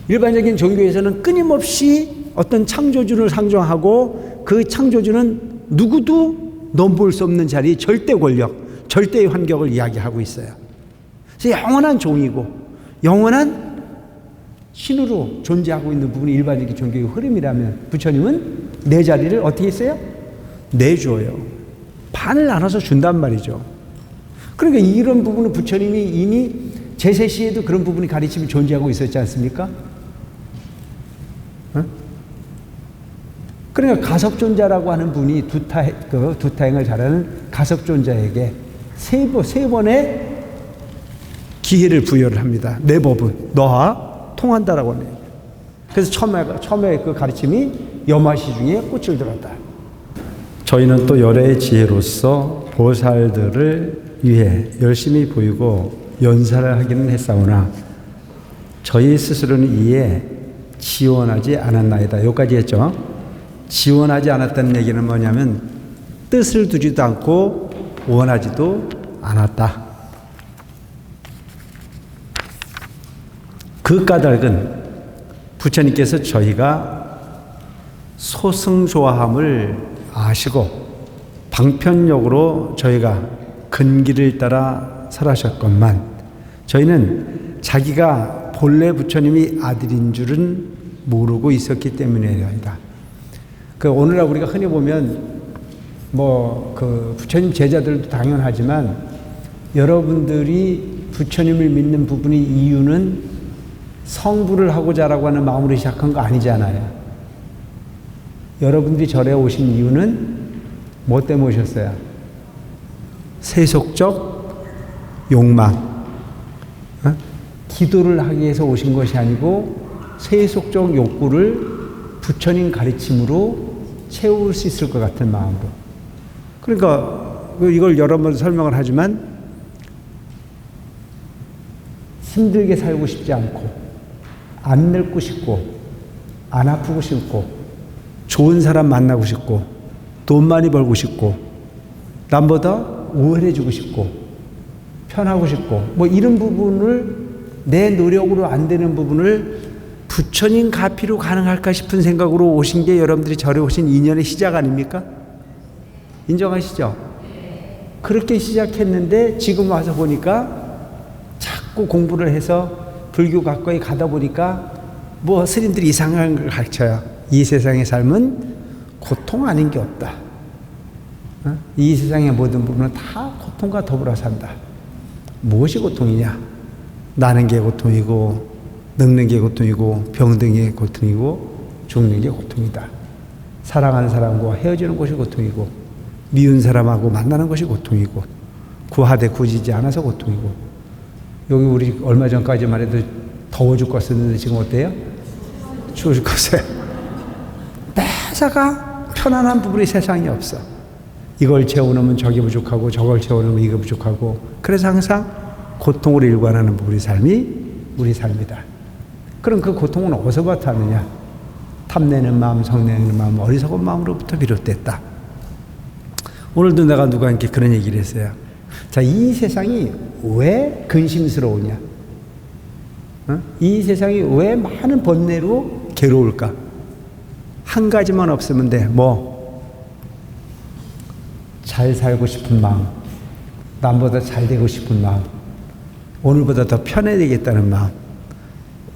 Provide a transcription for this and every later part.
일반적인 종교에서는 끊임없이 어떤 창조주를 상정하고 그 창조주는 누구도 넘볼 수 없는 자리, 절대 권력, 절대의 환경을 이야기하고 있어요. 그래서 영원한 종이고 영원한 신으로 존재하고 있는 부분이 일반적인 종교의 흐름이라면 부처님은 내 자리를 어떻게 했어요? 내줘요. 반을 나눠서 준단 말이죠. 그러니까 이런 부분은 부처님이 이미 제세 시에도 그런 부분이 가르침이 존재하고 있었지 않습니까? 그러니까 가섭존자라고 하는 분이 두타행을 잘하는 가섭존자에게 세 번의 기회를 부여를 합니다. 내 법은 너와 통한다라고 하네요. 그래서 처음에 그 가르침이 염화시 중에 꽃을 들었다. 저희는 또 열애의 지혜로서 보살들을 위해 열심히 보이고 연사를 하기는 했사오나 저희 스스로는 이에 지원하지 않았나이다. 여기까지 했죠. 지원하지 않았다는 얘기는 뭐냐면 뜻을 두지도 않고 원하지도 않았다. 그 까닭은 부처님께서 저희가 소승조화함을 아시고 방편력으로 저희가 근기를 따라 설하셨건만 저희는 자기가 본래 부처님이 아들인 줄은 모르고 있었기 때문이다. 오늘날 우리가 흔히 보면 부처님 제자들도 당연하지만 여러분들이 부처님을 믿는 부분의 이유는 성불을 하고자라고 하는 마음으로 시작한 거 아니잖아요. 여러분들이 절에 오신 이유는 뭐 때문에 오셨어요? 세속적 욕망. 기도를 하기 위해서 오신 것이 아니고 세속적 욕구를 부처님 가르침으로 채울 수 있을 것 같은 마음으로. 그러니까 이걸 여러 번 설명을 하지만 힘들게 살고 싶지 않고 안 늙고 싶고 안 아프고 싶고 좋은 사람 만나고 싶고 돈 많이 벌고 싶고 남보다 우월해지고 싶고 편하고 싶고 이런 부분을 내 노력으로 안 되는 부분을 부처님 가피로 가능할까 싶은 생각으로 오신 게 여러분들이 절에 오신 인연의 시작 아닙니까? 인정하시죠? 그렇게 시작했는데 지금 와서 보니까 자꾸 공부를 해서 불교 가까이 가다 보니까 스님들이 이상한 걸 가르쳐요. 이 세상의 삶은 고통 아닌 게 없다. 이 세상의 모든 부분은 다 고통과 더불어 산다. 무엇이 고통이냐? 나는 게 고통이고 늙는 게 고통이고 병든 게 고통이고 죽는 게 고통이다. 사랑하는 사람과 헤어지는 것이 고통이고 미운 사람하고 만나는 것이 고통이고 구하되 구지지 않아서 고통이고 여기 우리 얼마 전까지만 해도 더워 죽겠었는데 지금 어때요? 추워 죽겠어요. 매사가 편안한 부분이 세상에 없어. 이걸 채워놓으면 저게 부족하고 저걸 채워놓으면 이거 부족하고 그래서 항상 고통으로 일관하는 우리 삶이 우리 삶이다. 그럼 그 고통은 어디서부터 하느냐? 탐내는 마음, 성내는 마음, 어리석은 마음으로부터 비롯됐다. 오늘도 내가 누구한테 그런 얘기를 했어요. 자, 이 세상이 왜 근심스러우냐? 이 세상이 왜 많은 번뇌로 괴로울까? 한 가지만 없으면 돼. 잘 살고 싶은 마음, 남보다 잘 되고 싶은 마음, 오늘보다 더 편해야 되겠다는 마음.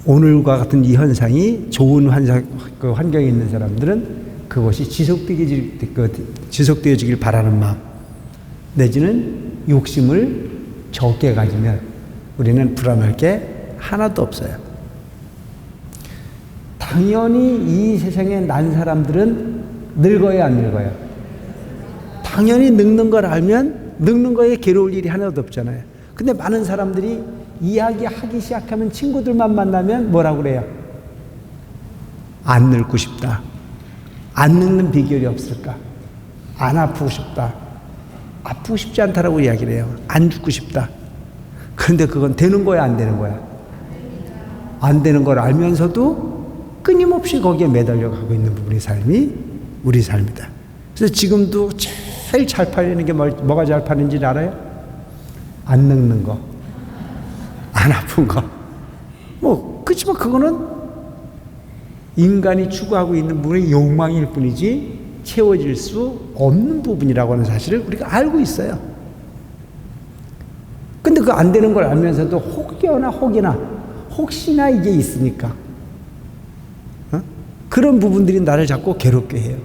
오늘과 같은 이 현상이 좋은 환경에 있는 사람들은 그것이 지속되어지길 바라는 마음, 내지는 욕심을 적게 가지면 우리는 불안할 게 하나도 없어요. 당연히 이 세상에 난 사람들은 늙어야 안 늙어요? 당연히 늙는 걸 알면 늙는 거에 괴로울 일이 하나도 없잖아요. 근데 많은 사람들이 이야기하기 시작하면 친구들만 만나면 뭐라고 그래요? 안 늙고 싶다. 안 늙는 비결이 없을까? 안 아프고 싶다. 아프고 싶지 않다라고 이야기를 해요. 안 죽고 싶다. 그런데 그건 되는 거야, 안 되는 거야? 안 되는 걸 알면서도 끊임없이 거기에 매달려 가고 있는 부분의 삶이 우리 삶이다. 그래서 지금도 제일 잘 팔리는 게 뭐가 잘 파는지 알아요? 안 늙는 거, 안 아픈 거. 그렇지만 그거는 인간이 추구하고 있는 부분이 욕망일 뿐이지 채워질 수 없는 부분이라고 하는 사실을 우리가 알고 있어요. 근데 그 안 되는 걸 알면서도 혹시나 이게 있으니까 그런 부분들이 나를 자꾸 괴롭게 해요.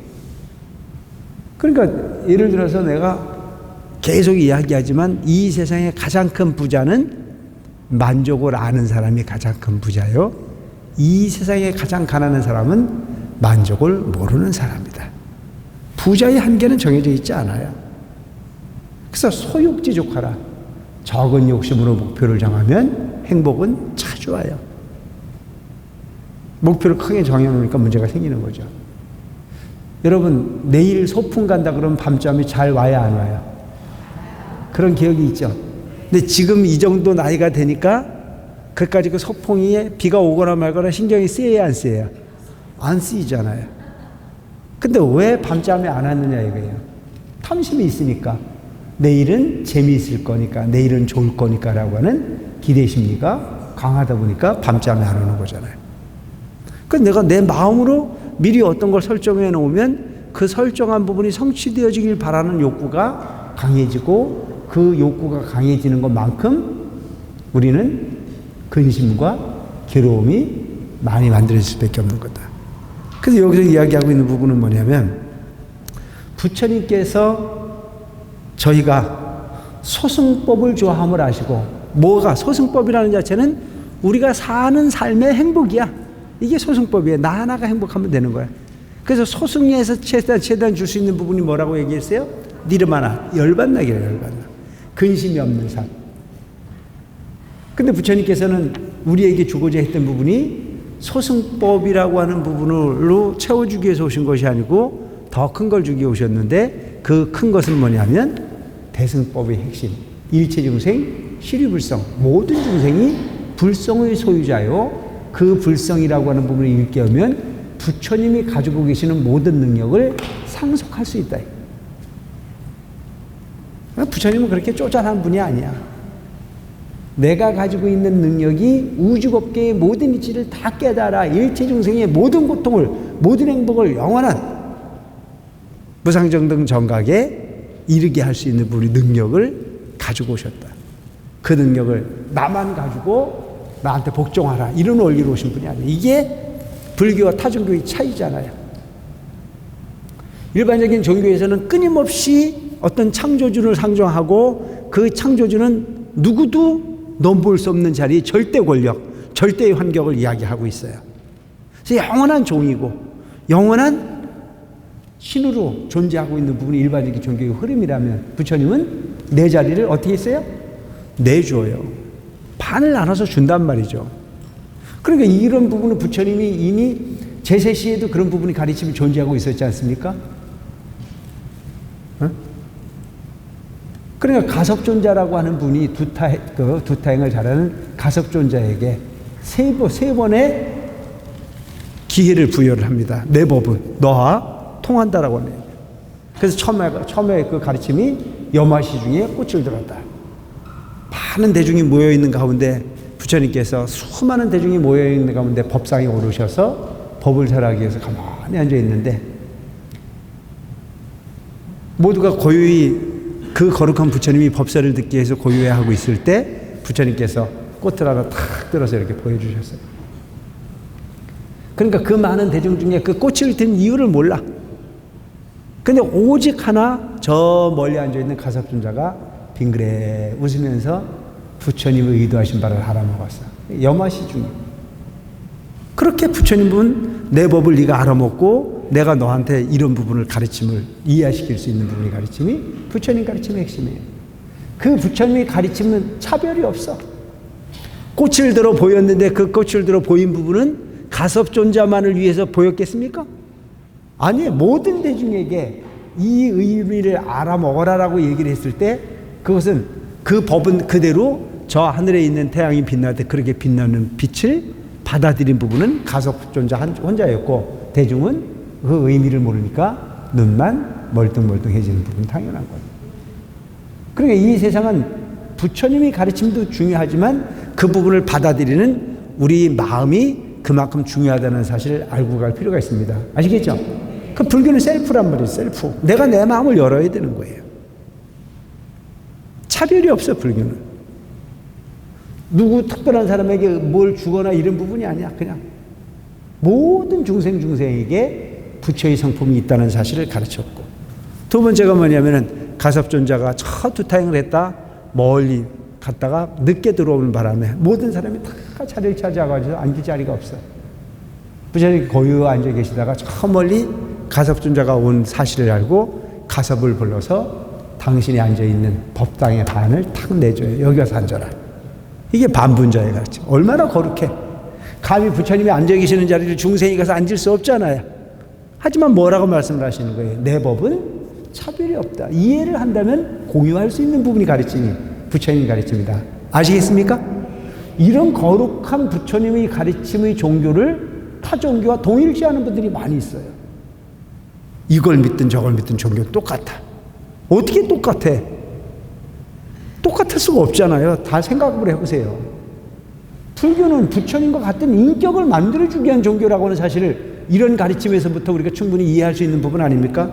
그러니까 예를 들어서 내가 계속 이야기하지만 이 세상의 가장 큰 부자는 만족을 아는 사람이 가장 큰 부자요. 이 세상의 가장 가난한 사람은 만족을 모르는 사람이다. 부자의 한계는 정해져 있지 않아요. 그래서 소욕지족하라. 적은 욕심으로 목표를 정하면 행복은 자주 와요. 목표를 크게 정해놓으니까 문제가 생기는 거죠. 여러분, 내일 소풍 간다 그러면 밤잠이 잘 와야 안 와요? 그런 기억이 있죠. 근데 지금 이 정도 나이가 되니까 그까지 그 소풍이 비가 오거나 말거나 신경이 쓰여야 안 쓰여요? 안 쓰이잖아요. 근데 왜 밤잠이 안 왔느냐 이거예요. 탐심이 있으니까. 내일은 재미있을 거니까, 내일은 좋을 거니까 라고 하는 기대심리가 강하다 보니까 밤잠이 안 오는 거잖아요. 그러니까 내가 내 마음으로 미리 어떤 걸 설정해 놓으면 그 설정한 부분이 성취되어지길 바라는 욕구가 강해지고, 그 욕구가 강해지는 것만큼 우리는 근심과 괴로움이 많이 만들어질 수밖에 없는 거다. 그래서 여기서 이야기하고 있는 부분은 뭐냐면, 부처님께서 저희가 소승법을 좋아함을 아시고, 뭐가 소승법이라는 자체는 우리가 사는 삶의 행복이야. 이게 소승법이에요. 나 하나가 행복하면 되는 거야. 그래서 소승에서 최대한 줄 수 있는 부분이 뭐라고 얘기했어요? 니르마나, 열반나기라, 열반나. 근심이 없는 삶. 근데 부처님께서는 우리에게 주고자 했던 부분이 소승법이라고 하는 부분으로 채워주기 위해서 오신 것이 아니고 더 큰 걸 주기 위해 오셨는데, 그 큰 것은 뭐냐면 대승법의 핵심, 일체중생 시류불성, 모든 중생이 불성의 소유자요, 그 불성이라고 하는 부분을 일깨우면 부처님이 가지고 계시는 모든 능력을 상속할 수 있다. 부처님은 그렇게 쪼잔한 분이 아니야. 내가 가지고 있는 능력이 우주법계의 모든 이치를 다 깨달아 일체중생의 모든 고통을, 모든 행복을 영원한 무상정등 정각에 이르게 할 수 있는 분의 능력을 가지고 오셨다. 그 능력을 나만 가지고 나한테 복종하라, 이런 원리로 오신 분이 아니에요. 이게 불교와 타종교의 차이잖아요. 일반적인 종교에서는 끊임없이 어떤 창조주를 상정하고, 그 창조주는 누구도 넘볼 수 없는 자리, 절대 권력, 절대의 환경을 이야기하고 있어요. 그래서 영원한 종이고 영원한 신으로 존재하고 있는 부분이 일반적인 종교의 흐름이라면, 부처님은 내 자리를 어떻게 했어요? 내줘요. 반을 나눠서 준단 말이죠. 그러니까 이런 부분은 부처님이 이미 제세 시에도 그런 부분이 가르침이 존재하고 있었지 않습니까? 그러니까 가섭존자라고 하는 분이 두타행을 잘하는 가섭존자에게 세 번의 기회를 부여를 합니다. 내 법은 너와 통한다라고 하네요. 그래서 처음에 그 가르침이 염화시 중에 꽃을 들었다. 많은 대중이 모여있는 가운데 부처님께서 수많은 대중이 모여있는 가운데 법상에 오르셔서 법을 설하기 위해서 가만히 앉아있는데, 모두가 고요히 그 거룩한 부처님이 법설을 듣기 위해서 고요해하고 있을 때 부처님께서 꽃을 하나 탁 들어서 이렇게 보여주셨어요. 그러니까 그 많은 대중 중에 그 꽃을 든 이유를 몰라. 근데 오직 하나 저 멀리 앉아있는 가섭존자가 빙그레 웃으면서 부처님의 의도하신 바를 알아먹었어. 염화시 중에. 그렇게 부처님은 내 법을 네가 알아먹고 내가 너한테 이런 부분을 가르침을 이해시킬 수 있는 부분의 가르침이 부처님 가르침의 핵심이에요. 그 부처님의 가르침은 차별이 없어. 꽃을 들어 보였는데 그 꽃을 들어 보인 부분은 가섭존자만을 위해서 보였겠습니까? 아니, 모든 대중에게 이 의미를 알아먹어라라고 얘기를 했을 때, 그것은 그 법은 그대로 저 하늘에 있는 태양이 빛날 때 그렇게 빛나는 빛을 받아들인 부분은 가섭존자 혼자였고, 대중은 그 의미를 모르니까 눈만 멀뚱멀뚱해지는 부분은 당연한 거예요. 그러니까 이 세상은 부처님이 가르침도 중요하지만 그 부분을 받아들이는 우리 마음이 그만큼 중요하다는 사실을 알고 갈 필요가 있습니다. 아시겠죠? 그 불교는 셀프란 말이에요. 셀프. 내가 내 마음을 열어야 되는 거예요. 차별이 없어 불교는. 누구 특별한 사람에게 뭘 주거나 이런 부분이 아니야. 그냥 모든 중생에게 부처의 성품이 있다는 사실을 가르쳤고, 두 번째가 뭐냐면은 가섭존자가 첫 두타행을 했다 멀리 갔다가 늦게 들어오는 바람에 모든 사람이 다 자리를 차지하가지고 앉을 자리가 없어. 부처님이 고요 앉아 계시다가 저 멀리 가섭존자가 온 사실을 알고 가섭을 불러서 당신이 앉아있는 법당의 반을 탁 내줘요. 여기 와서 앉아라. 이게 반분자의 가르침. 얼마나 거룩해. 감히 부처님이 앉아 계시는 자리를 중생이 가서 앉을 수 없잖아요. 하지만 뭐라고 말씀을 하시는 거예요? 내 법은 차별이 없다. 이해를 한다면 공유할 수 있는 부분이 가르침이 부처님이 가르칩니다. 아시겠습니까? 이런 거룩한 부처님의 가르침의 종교를 타 종교와 동일시하는 분들이 많이 있어요. 이걸 믿든 저걸 믿든 종교는 똑같아. 어떻게 똑같아? 똑같을 수가 없잖아요. 다 생각을 해보세요. 불교는 부처님과 같은 인격을 만들어주기 위한 종교라고 하는 사실을 이런 가르침에서부터 우리가 충분히 이해할 수 있는 부분 아닙니까?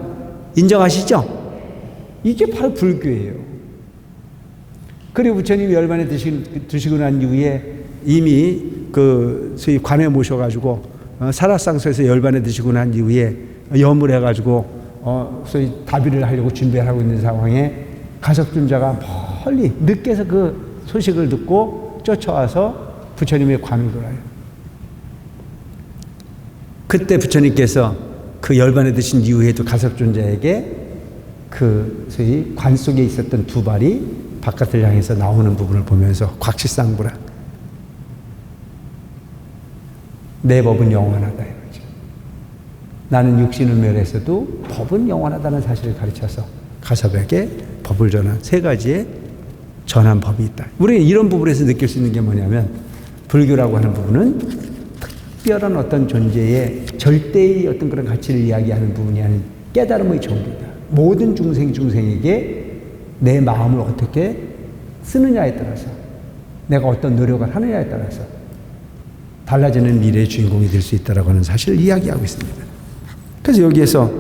인정하시죠? 이게 바로 불교예요. 그리고 부처님이 열반에 드시고 난 이후에 이미 소위 관에 모셔가지고 사라상소에서 열반에 드시고 난 이후에 염을 해가지고 소위 다비를 하려고 준비를 하고 있는 상황에 가섭존자가 멀리 늦게서 그 소식을 듣고 쫓아와서 부처님의 관을 돌아요. 그때 부처님께서 그 열반에 드신 이후에도 가섭존자에게 그 소위 관 속에 있었던 두 발이 바깥을 향해서 나오는 부분을 보면서 곽치상부라 내 법은 영원하다 이거죠. 나는 육신을 멸해서도 법은 영원하다는 사실을 가르쳐서 가섭에게 법을 전한 세 가지의 전한 법이 있다. 우리는 이런 부분에서 느낄 수 있는 게 뭐냐면 불교라고 하는 부분은 특별한 어떤 존재의 절대의 어떤 그런 가치를 이야기하는 부분이 아닌 깨달음의 종교다. 모든 중생에게 내 마음을 어떻게 쓰느냐에 따라서 내가 어떤 노력을 하느냐에 따라서 달라지는 미래의 주인공이 될 수 있다고 하는 사실을 이야기하고 있습니다. 그래서 여기에서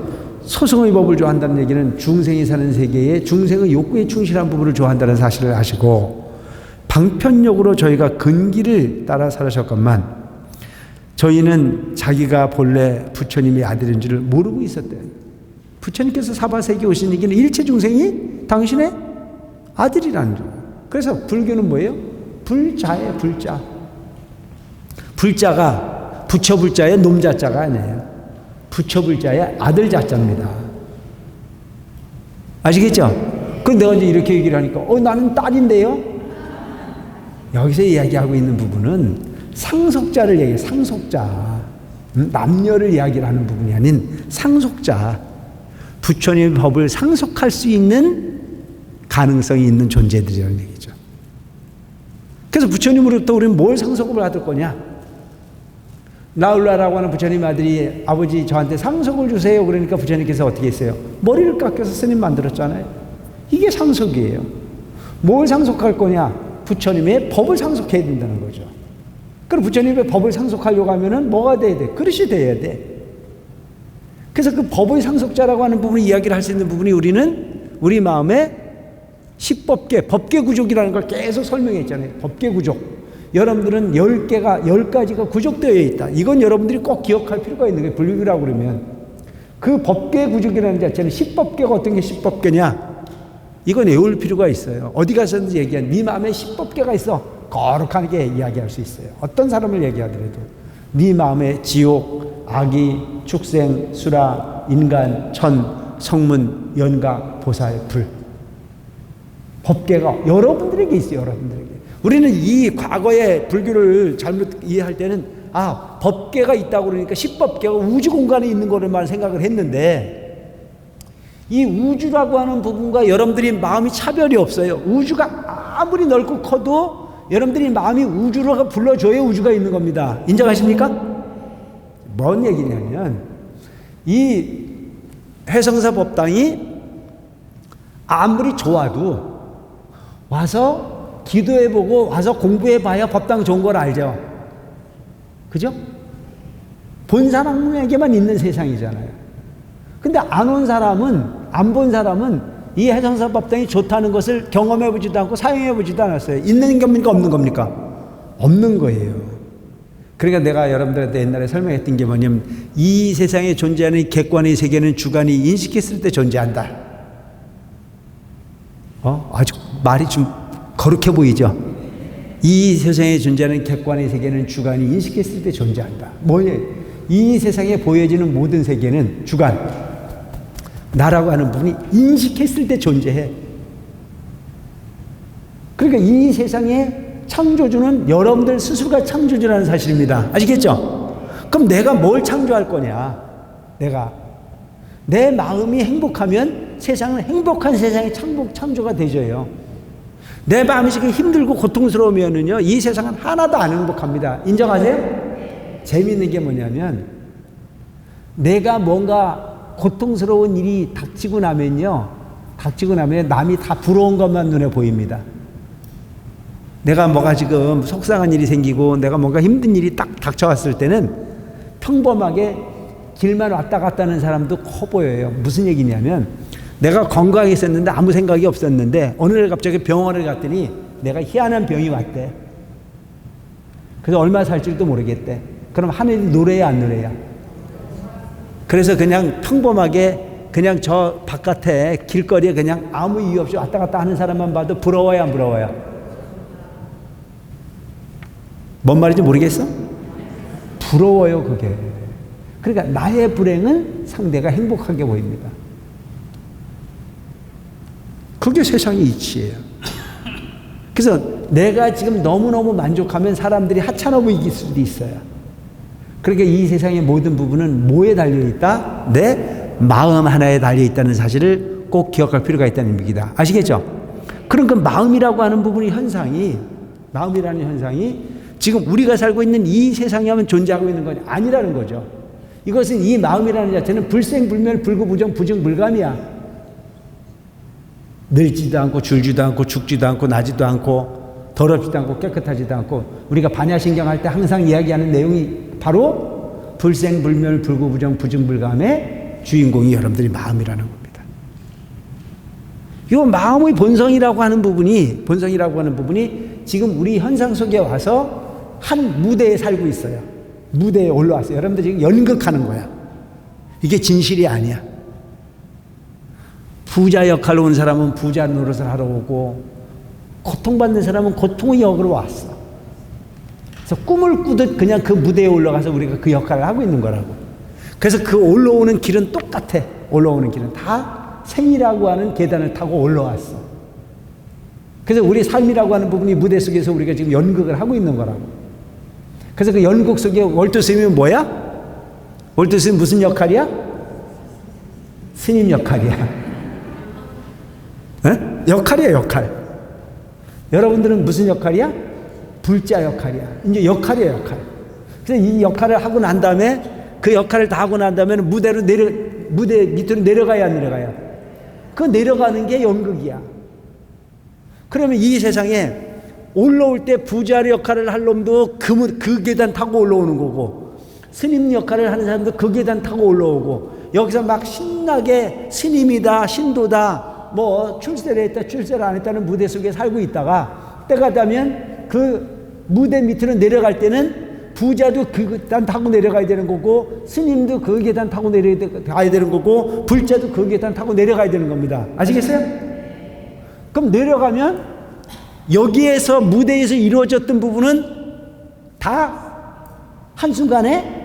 소승의 법을 좋아한다는 얘기는 중생이 사는 세계에 중생의 욕구에 충실한 부분을 좋아한다는 사실을 아시고 방편력으로 저희가 근기를 따라 살아셨건만 저희는 자기가 본래 부처님의 아들인 줄을 모르고 있었대요. 부처님께서 사바세계에 오신 얘기는 일체 중생이 당신의 아들이라는 줄. 그래서 불교는 뭐예요? 불자예요. 불자. 불자가 부처불자의 놈자자가 아니에요. 부처불자의 아들자자입니다. 아시겠죠? 그럼 내가 이제 이렇게 얘기를 하니까 나는 딸인데요? 여기서 이야기하고 있는 부분은 상속자를 얘기해요. 상속자. 남녀를 이야기를 하는 부분이 아닌 상속자. 부처님의 법을 상속할 수 있는 가능성이 있는 존재들이라는 얘기죠. 그래서 부처님으로부터 우리는 뭘 상속을 받을 거냐? 나울라라고 하는 부처님 아들이 아버지 저한테 상속을 주세요. 그러니까 부처님께서 어떻게 했어요? 머리를 깎여서 스님 만들었잖아요. 이게 상속이에요. 뭘 상속할 거냐? 부처님의 법을 상속해야 된다는 거죠. 그럼 부처님의 법을 상속하려고 하면은 뭐가 돼야 돼? 그릇이 돼야 돼. 그래서 그 법의 상속자라고 하는 부분을 이야기를 할 수 있는 부분이 우리는 우리 마음에 십법계, 법계구족이라는 걸 계속 설명했잖아요. 법계구족. 여러분들은 10가지가 구족되어 있다. 이건 여러분들이 꼭 기억할 필요가 있는 거예요. 불교라고 그러면. 그 법계구족이라는 자체는 십법계가 어떤 게 십법계냐? 이건 외울 필요가 있어요. 어디 가서든지 얘기한 네 마음에 십법계가 있어. 거룩하게 이야기할 수 있어요. 어떤 사람을 얘기하더라도. 네 마음에 지옥, 악이, 축생, 수라, 인간, 천, 성문, 연각, 보살, 불. 법계가 여러분들에게 있어요. 여러분들에게. 우리는 이 과거의 불교를 잘못 이해할 때는 법계가 있다고 그러니까 십법계가 우주 공간에 있는 거를만 생각을 했는데 이 우주라고 하는 부분과 여러분들이 마음이 차별이 없어요. 우주가 아무리 넓고 커도 여러분들이 마음이 우주로 불러줘야 우주가 있는 겁니다. 인정하십니까? 뭔 얘기냐면 이 해성사 법당이 아무리 좋아도 와서 기도해보고 와서 공부해봐야 법당 좋은 걸 알죠. 그죠? 본 사람에게만 있는 세상이잖아요. 근데 안 온 사람은, 안 본 사람은 이 해상사법당이 좋다는 것을 경험해보지도 않고 사용해보지도 않았어요. 있는 겁니까? 없는 겁니까? 없는 거예요. 그러니까 내가 여러분들한테 옛날에 설명했던 게 뭐냐면, 이 세상에 존재하는 객관의 세계는 주관이 인식했을 때 존재한다. 아주 말이 좀 거룩해 보이죠? 이 세상에 존재하는 객관의 세계는 주관이 인식했을 때 존재한다. 뭐예요? 이 세상에 보여지는 모든 세계는 주관, 나라고 하는 부분이 인식했을 때 존재해. 그러니까 이 세상에 창조주는 여러분들 스스로가 창조주라는 사실입니다. 아시겠죠? 그럼 내가 뭘 창조할 거냐? 내 마음이 행복하면 세상은 행복한 세상의 창조가 되져요. 내 마음이 힘들고 고통스러우면은요, 이 세상은 하나도 안 행복합니다. 인정하세요? 재미있는 게 뭐냐면, 내가 뭔가 고통스러운 일이 닥치고 나면 남이 다 부러운 것만 눈에 보입니다. 내가 뭐가 지금 속상한 일이 생기고 내가 뭔가 힘든 일이 딱 닥쳐왔을 때는 평범하게 길만 왔다 갔다 하는 사람도 커 보여요. 무슨 얘기냐면, 내가 건강하게 있었는데 아무 생각이 없었는데 어느 날 갑자기 병원을 갔더니 내가 희한한 병이 왔대. 그래서 얼마 살지도 모르겠대. 그럼 하늘이 노래야 안 노래야? 그래서 그냥 평범하게 그냥 저 바깥에 길거리에 그냥 아무 이유 없이 왔다 갔다 하는 사람만 봐도 부러워요, 안 부러워요? 뭔 말인지 모르겠어? 부러워요, 그게. 그러니까 나의 불행은 상대가 행복하게 보입니다. 그게 세상의 이치예요. 그래서 내가 지금 너무너무 만족하면 사람들이 하찮아 보이길 수도 있어요. 그러니까 이 세상의 모든 부분은 뭐에 달려있다? 내 마음 하나에 달려있다는 사실을 꼭 기억할 필요가 있다는 얘기다. 아시겠죠? 그럼 그 마음이라고 하는 부분의 마음이라는 현상이 지금 우리가 살고 있는 이 세상에만 존재하고 있는 건 아니라는 거죠. 이것은 이 마음이라는 자체는 불생불멸 불구부정 부정불감이야. 늙지도 않고 줄지도 않고 죽지도 않고 나지도 않고 더럽지도 않고 깨끗하지도 않고, 우리가 반야신경 할 때 항상 이야기하는 내용이 바로 불생불멸 불구부정 부정불감의 주인공이 여러분들이 마음이라는 겁니다. 이 마음의 본성이라고 하는 부분이 지금 우리 현상 속에 와서 한 무대에 살고 있어요. 무대에 올라왔어요. 여러분들 지금 연극하는 거야. 이게 진실이 아니야. 부자 역할로 온 사람은 부자 노릇을 하러 오고, 고통받는 사람은 고통의 역으로 왔어. 그래서 꿈을 꾸듯 그냥 그 무대에 올라가서 우리가 그 역할을 하고 있는 거라고. 그래서 그 올라오는 길은 똑같아. 올라오는 길은 다 생이라고 하는 계단을 타고 올라왔어. 그래서 우리 삶이라고 하는 부분이 무대 속에서 우리가 지금 연극을 하고 있는 거라고. 그래서 그 연극 속에 월트 스님은 뭐야? 월트 스님 무슨 역할이야? 스님 역할이야. 역할이야, 역할. 여러분들은 무슨 역할이야? 불자 역할이야. 이제 역할이야, 역할. 그래서 이 역할을 하고 난 다음에, 그 역할을 다 하고 난 다음에 무대 밑으로 내려가야 안 내려가야? 그 내려가는 게 연극이야. 그러면 이 세상에 올라올 때 부자 역할을 할 놈도 그 계단 타고 올라오는 거고, 스님 역할을 하는 사람도 그 계단 타고 올라오고, 여기서 막 신나게 스님이다, 신도다, 뭐 출세를 했다 출세를 안 했다는 무대 속에 살고 있다가 때가 되면 그 무대 밑으로 내려갈 때는 부자도 그 계단 타고 내려가야 되는 거고, 스님도 그 계단 타고 내려가야 되는 거고, 불자도 그 계단 타고 내려가야 되는 겁니다. 아시겠어요? 그럼 내려가면 여기에서 무대에서 이루어졌던 부분은 다 한순간에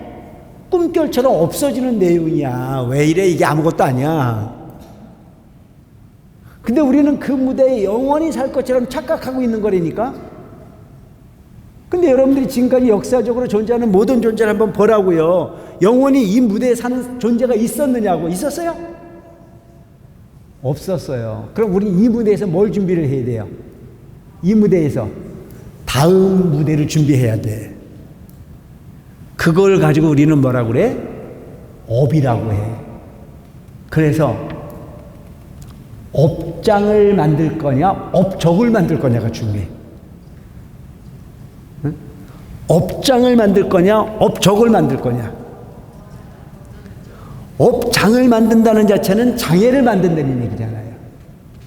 꿈결처럼 없어지는 내용이야. 왜 이래? 이게 아무것도 아니야. 근데 우리는 그 무대에 영원히 살 것처럼 착각하고 있는 거라니까. 근데 여러분들이 지금까지 역사적으로 존재하는 모든 존재를 한번 보라고요. 영원히 이 무대에 사는 존재가 있었느냐고. 있었어요? 없었어요. 그럼 우리 이 무대에서 뭘 준비를 해야 돼요? 이 무대에서 다음 무대를 준비해야 돼. 그걸 가지고 우리는 뭐라고 그래? 업이라고 해. 그래서 업장을 만들 거냐, 업적을 만들 거냐가 중요해. 응? 업장을 만들 거냐, 업적을 만들 거냐. 업장을 만든다는 자체는 장애를 만든다는 얘기잖아요.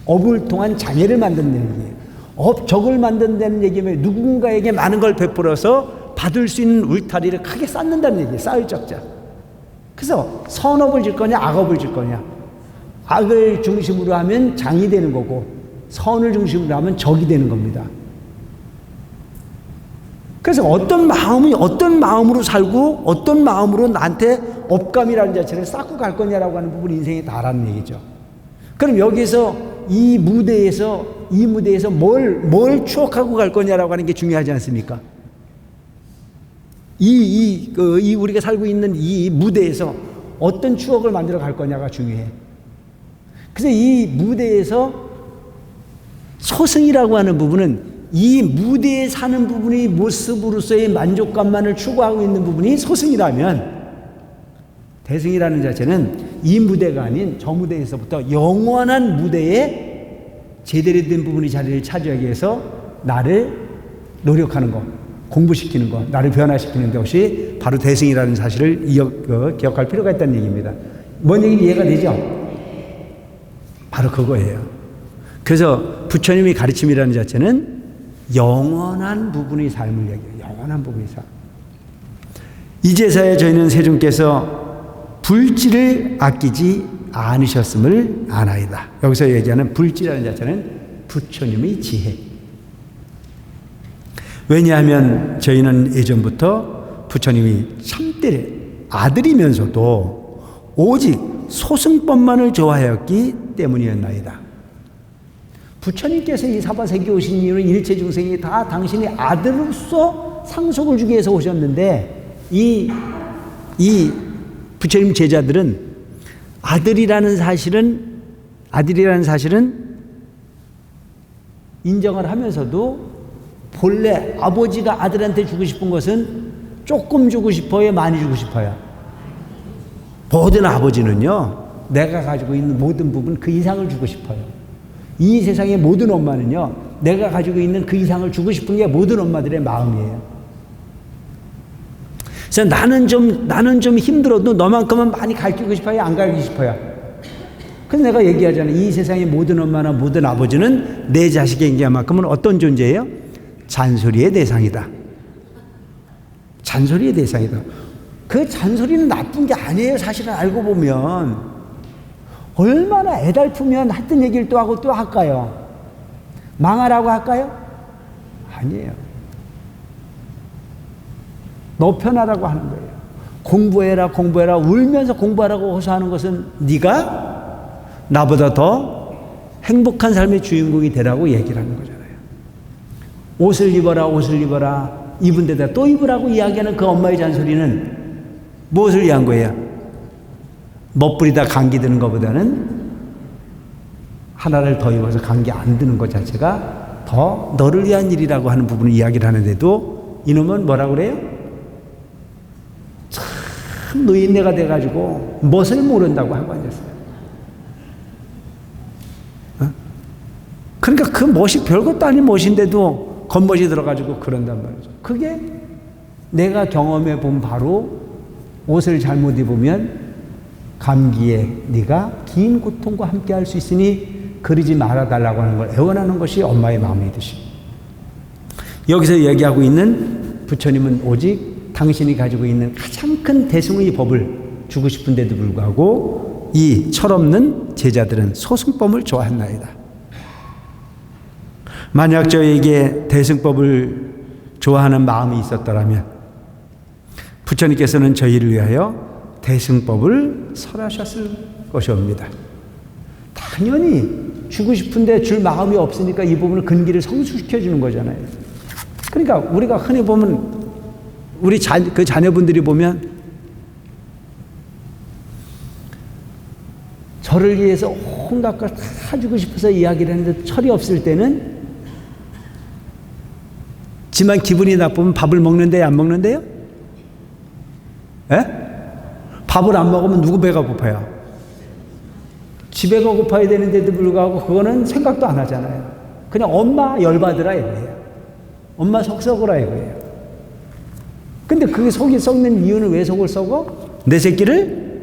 업을 통한 장애를 만든다는 얘기예요. 업적을 만든다는 얘기면 누군가에게 많은 걸 베풀어서 받을 수 있는 울타리를 크게 쌓는다는 얘기예요. 쌓을 적자. 그래서 선업을 질 거냐, 악업을 질 거냐. 악을 중심으로 하면 장이 되는 거고, 선을 중심으로 하면 적이 되는 겁니다. 그래서 어떤 마음으로 살고 어떤 마음으로 나한테 업감이라는 자체를 쌓고 갈 거냐라고 하는 부분이 인생에 다라는 얘기죠. 그럼 여기서 이 무대에서 뭘 추억하고 갈 거냐라고 하는 게 중요하지 않습니까? 우리가 살고 있는 이 무대에서 어떤 추억을 만들어 갈 거냐가 중요해. 그래서 이 무대에서 소승이라고 하는 부분은 이 무대에 사는 부분이 모습으로서의 만족감만을 추구하고 있는 부분이 소승이라면, 대승이라는 자체는 이 무대가 아닌 저 무대에서부터 영원한 무대에 제대로 된 부분이 자리를 차지하기 위해서 나를 노력하는 것, 공부시키는 것, 나를 변화시키는 것이 바로 대승이라는 사실을 기억할 필요가 있다는 얘기입니다. 뭔 얘기인지 이해가 되죠? 바로 그거예요. 그래서 부처님의 가르침이라는 자체는 영원한 부분의 삶을 얘기해요. 영원한 부분의 삶. 이 제사에 저희는 세존께서 불지를 아끼지 않으셨음을 아나이다. 여기서 얘기하는 불지라는 자체는 부처님의 지혜. 왜냐하면 저희는 예전부터 부처님이 참때 아들이면서도 오직 소승법만을 좋아하였기 때문이었나이다. 부처님께서 이 사바세계에 오신 이유는 일체 중생이 다 당신의 아들로서 상속을 주기 위해서 오셨는데, 이 부처님 제자들은 아들이라는 사실은 인정을 하면서도 본래 아버지가 아들한테 주고 싶은 것은 조금 주고 싶어요, 많이 주고 싶어요? 모든 아버지는요, 내가 가지고 있는 모든 부분 그 이상을 주고 싶어요. 이 세상의 모든 엄마는요, 내가 가지고 있는 그 이상을 주고 싶은 게 모든 엄마들의 마음이에요. 그래서 나는 좀 힘들어도 너만큼은 많이 가르치고 싶어요, 안 가르치고 싶어요? 그래서 내가 얘기하잖아요. 이 세상의 모든 엄마나 모든 아버지는 내 자식에게만큼은 어떤 존재예요? 잔소리의 대상이다. 잔소리의 대상이다. 그 잔소리는 나쁜 게 아니에요. 사실은 알고 보면. 얼마나 애달프면 했던 얘기를 또 하고 또 할까요? 망하라고 할까요? 아니에요. 너 편하라고 하는 거예요. 공부해라 울면서 공부하라고 호소하는 것은 네가 나보다 더 행복한 삶의 주인공이 되라고 얘기를 하는 거잖아요. 옷을 입어라 입은 데다 또 입으라고 이야기하는 그 엄마의 잔소리는 무엇을 위한 거예요? 멋부리다 감기 드는 것보다는 하나를 더 입어서 감기 안 드는 것 자체가 더 너를 위한 일이라고 하는 부분을 이야기를 하는데도 이놈은 뭐라고 그래요? 참 노인네가 돼가지고 멋을 모른다고 하고 앉았어요. 그러니까 그 멋이 별것도 아닌 멋인데도 겉멋이 들어가지고 그런단 말이죠. 그게 내가 경험해 본 바로 옷을 잘못 입으면 감기에 네가 긴 고통과 함께 할 수 있으니 그러지 말아달라고 하는 걸 애원하는 것이 엄마의 마음이듯이, 여기서 얘기하고 있는 부처님은 오직 당신이 가지고 있는 가장 큰 대승의 법을 주고 싶은데도 불구하고 이 철없는 제자들은 소승법을 좋아했나이다. 만약 저에게 대승법을 좋아하는 마음이 있었더라면 부처님께서는 저희를 위하여 대승법을 설하셨을 것이옵니다. 당연히 주고 싶은데 줄 마음이 없으니까 이 부분을 근기를 성숙시켜 주는 거잖아요. 그러니까 우리가 흔히 보면 우리 그 자녀분들이 보면 저를 위해서 온갖 걸 다 주고 싶어서 이야기를 하는데 철이 없을 때는 지만 기분이 나쁘면 밥을 먹는데요, 안 먹는데요? 예? 밥을 안 먹으면 누구 배가 고파요? 지 배가 고파야 되는데도 불구하고 그거는 생각도 안 하잖아요. 그냥 엄마 열받으라 이거예요. 엄마 속 썩으라 이거예요. 근데 그게 속이 썩는 이유는 왜 속을 썩어? 내 새끼를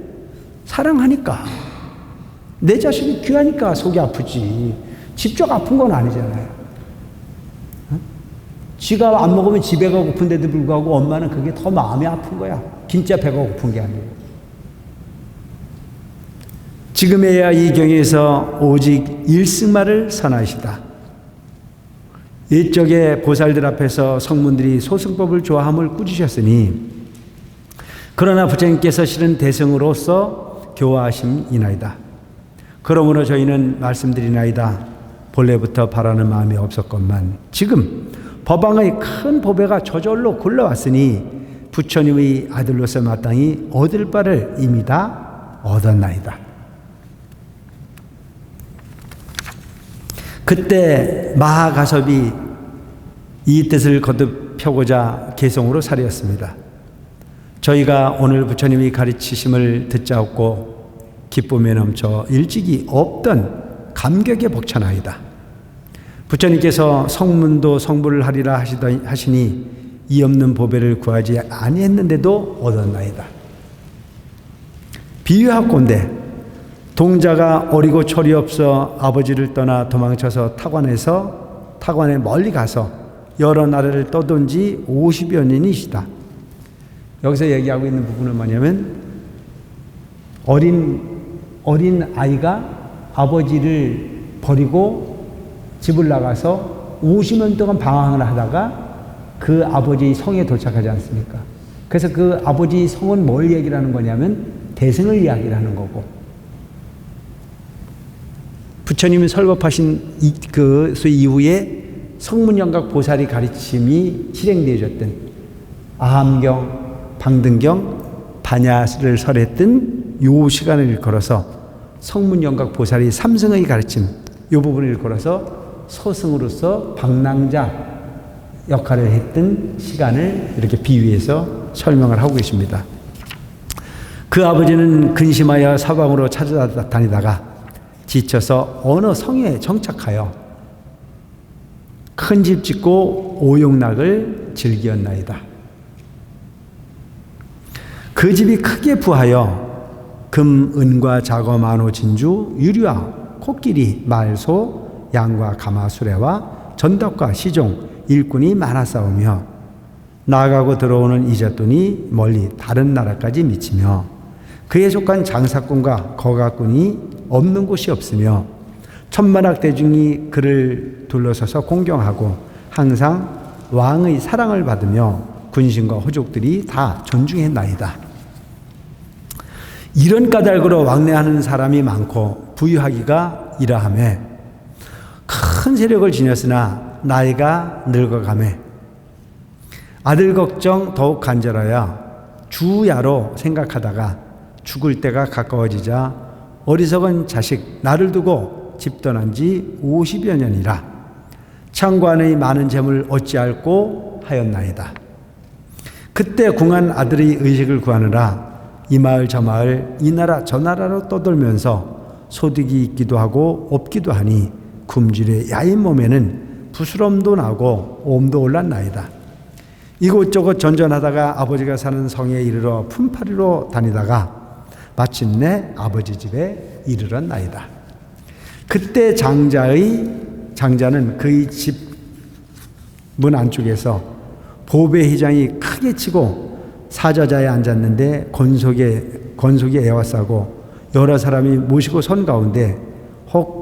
사랑하니까. 내 자식이 귀하니까 속이 아프지. 직접 아픈 건 아니잖아요. 지가 안 먹으면 지 배가 고픈데도 불구하고 엄마는 그게 더 마음이 아픈 거야. 진짜 배가 고픈 게 아니고. 지금에야 이 경에서 오직 일승만을 선하시다. 이쪽에 보살들 앞에서 성문들이 소승법을 좋아함을 꾸짖으셨으니 그러나 부처님께서 실은 대승으로서 교화하심이나이다. 그러므로 저희는 말씀드리나이다. 본래부터 바라는 마음이 없었건만 지금 법왕의 큰 보배가 저절로 굴러왔으니 부처님의 아들로서 마땅히 얻을 바를 이미 다 얻었나이다. 그때 마하가섭이 이 뜻을 거듭 펴고자 개성으로 사리었습니다. 저희가 오늘 부처님이 가르치심을 듣자옵고 기쁨에 넘쳐 일찍이 없던 감격에 벅차나이다. 부처님께서 성문도 성불을 하리라 하시니 이 없는 보배를 구하지 아니했는데도 얻었나이다. 비유하건대 동자가 어리고 철이 없어 아버지를 떠나 도망쳐서 타관에 멀리 가서 여러 나라를 떠돈 지 50여 년이시다. 여기서 얘기하고 있는 부분은 뭐냐면 어린 아이가 아버지를 버리고 집을 나가서 50년 동안 방황을 하다가 그 아버지 성에 도착하지 않습니까? 그래서 그 아버지 성은 뭘 얘기를 하는 거냐면 대승을 이야기를 하는 거고, 부처님이 설법하신 그 이후에 성문영각 보살이 가르침이 실행되어졌던 아함경, 방등경, 반야를 설했던 요 시간을 일컬어서 성문영각 보살이 삼승의 가르침 이 부분을 일컬어서 소승으로서 방랑자 역할을 했던 시간을 이렇게 비유해서 설명을 하고 계십니다. 그 아버지는 근심하여 사방으로 찾아다니다가 지쳐서 어느 성에 정착하여 큰 집 짓고 오용락을 즐기었나이다. 그 집이 크게 부하여 금, 은과 자거, 만호, 진주, 유리와 코끼리, 말소, 양과 가마, 수레와 전덕과 시종, 일꾼이 많았사오며 나가고 들어오는 이잣돈이 멀리 다른 나라까지 미치며 그에 속한 장사꾼과 거가꾼이 없는 곳이 없으며 천만학 대중이 그를 둘러서서 공경하고 항상 왕의 사랑을 받으며 군신과 호족들이 다 존중했나이다. 이런 까닭으로 왕래하는 사람이 많고 부유하기가 이러하매 큰 세력을 지녔으나 나이가 늙어가매 아들 걱정 더욱 간절하여 주야로 생각하다가 죽을 때가 가까워지자 어리석은 자식 나를 두고 집 떠난 지 50여 년이라 창관의 많은 재물 어찌할꼬 하였나이다. 그때 궁한 아들의 의식을 구하느라 이 마을 저 마을 이 나라 저 나라로 떠돌면서 소득이 있기도 하고 없기도 하니 굶주려 야인 몸에는 부스럼도 나고 옴도 올랐나이다. 이곳저곳 전전하다가 아버지가 사는 성에 이르러 품팔이로 다니다가 마침내 아버지 집에 이르렀나이다. 그때 장자는 그의 집 문 안쪽에서 보배휘장이 크게 치고 사자자에 앉았는데 건속이 애워싸고 여러 사람이 모시고 선 가운데 혹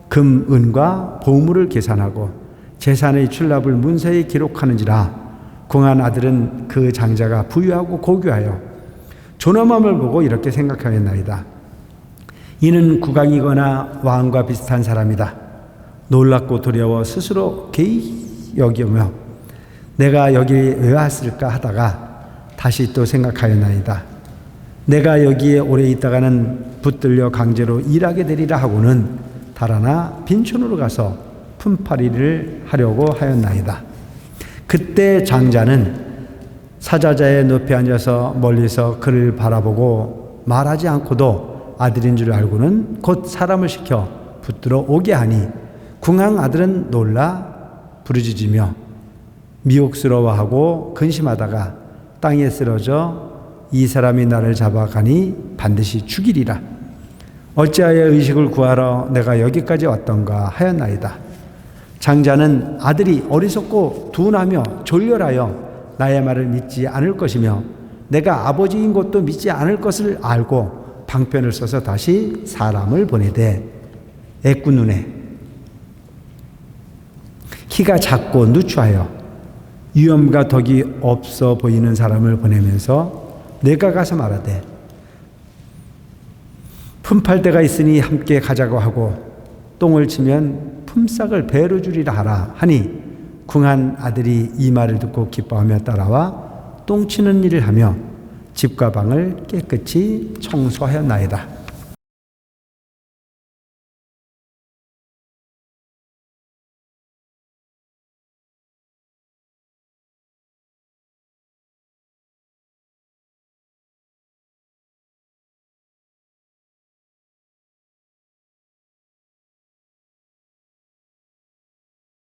금, 은과 보물을 계산하고 재산의 출납을 문서에 기록하는지라 궁한 아들은 그 장자가 부유하고 고귀하여 존엄함을 보고 이렇게 생각하였나이다. 이는 국왕이거나 왕과 비슷한 사람이다. 놀랍고 두려워 스스로 개의 여기며 내가 여기 왜 왔을까 하다가 다시 또 생각하였나이다. 내가 여기에 오래 있다가는 붙들려 강제로 일하게 되리라 하고는 달아나 빈촌으로 가서 품팔이를 하려고 하였나이다. 그때 장자는 사자자의 높이 앉아서 멀리서 그를 바라보고 말하지 않고도 아들인 줄 알고는 곧 사람을 시켜 붙들어 오게 하니 궁왕 아들은 놀라 부르짖으며 미혹스러워하고 근심하다가 땅에 쓰러져 이 사람이 나를 잡아가니 반드시 죽이리라. 어찌하여 의식을 구하러 내가 여기까지 왔던가 하였나이다. 장자는 아들이 어리석고 둔하며 졸렬하여 나의 말을 믿지 않을 것이며 내가 아버지인 것도 믿지 않을 것을 알고 방편을 써서 다시 사람을 보내되 애꾼 눈에 키가 작고 누추하여 위엄과 덕이 없어 보이는 사람을 보내면서 내가 가서 말하되 품팔 데가 있으니 함께 가자고 하고 똥을 치면 품삯을 배로 주리라 하라 하니 궁한 아들이 이 말을 듣고 기뻐하며 따라와 똥 치는 일을 하며 집과 방을 깨끗이 청소하였나이다.